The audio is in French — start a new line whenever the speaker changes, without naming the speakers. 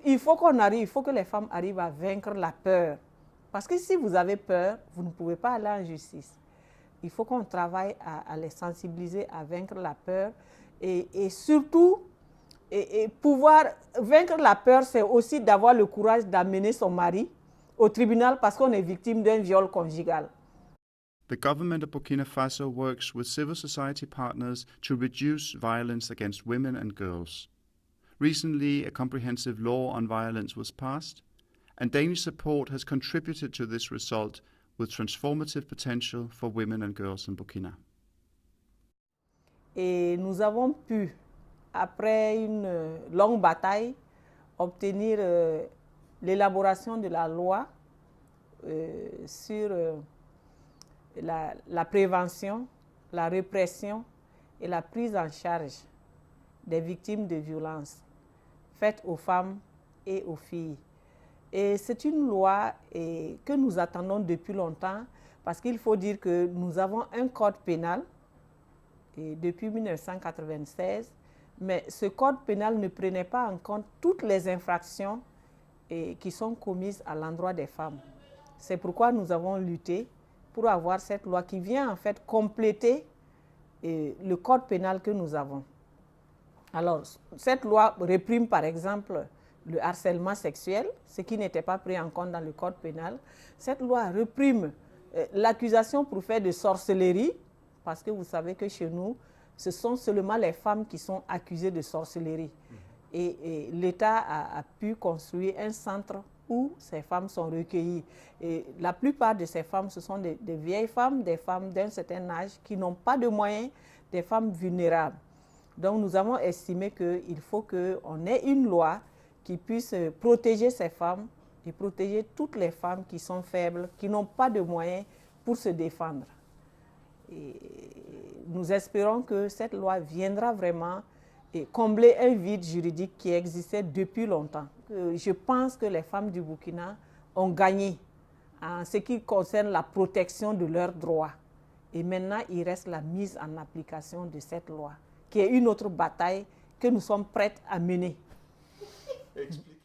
il faut qu'on arrive, il faut que les femmes arrivent à vaincre la peur. Parce que si vous avez peur, vous ne pouvez pas aller en justice. Il faut qu'on travaille à les sensibiliser, à vaincre la peur. Et surtout, pouvoir vaincre la peur, c'est aussi d'avoir le courage d'amener son mari au tribunal parce qu'on est victime d'un viol conjugal.
The government of Burkina Faso works with civil society partners to reduce violence against women and girls. Recently, a comprehensive law on violence was passed, and Danish support has contributed to this result with transformative potential for women and girls in Burkina.
Et nous avons pu, après une longue bataille, obtenir l'élaboration de la loi sur la prévention, la répression et la prise en charge des victimes de violences faites aux femmes et aux filles. Et c'est une loi que nous attendons depuis longtemps parce qu'il faut dire que nous avons un code pénal depuis 1996, mais ce code pénal ne prenait pas en compte toutes les infractions qui sont commises à l'endroit des femmes. C'est pourquoi nous avons lutté pour avoir cette loi qui vient en fait compléter le code pénal que nous avons. Alors, cette loi réprime par exemple le harcèlement sexuel, ce qui n'était pas pris en compte dans le code pénal. Cette loi réprime l'accusation pour faire de sorcellerie, parce que vous savez que chez nous, ce sont seulement les femmes qui sont accusées de sorcellerie. Et l'État a pu construire un centre où ces femmes sont recueillies. Et la plupart de ces femmes, ce sont des vieilles femmes, des femmes d'un certain âge qui n'ont pas de moyens, des femmes vulnérables. Donc nous avons estimé qu'il faut qu'on ait une loi qui puisse protéger ces femmes et protéger toutes les femmes qui sont faibles, qui n'ont pas de moyens pour se défendre. Et nous espérons que cette loi viendra vraiment combler un vide juridique qui existait depuis longtemps. Je pense que les femmes du Burkina ont gagné en ce qui concerne la protection de leurs droits. Et maintenant, il reste la mise en application de cette loi, qui est une autre bataille que nous sommes prêtes à mener.
Explique.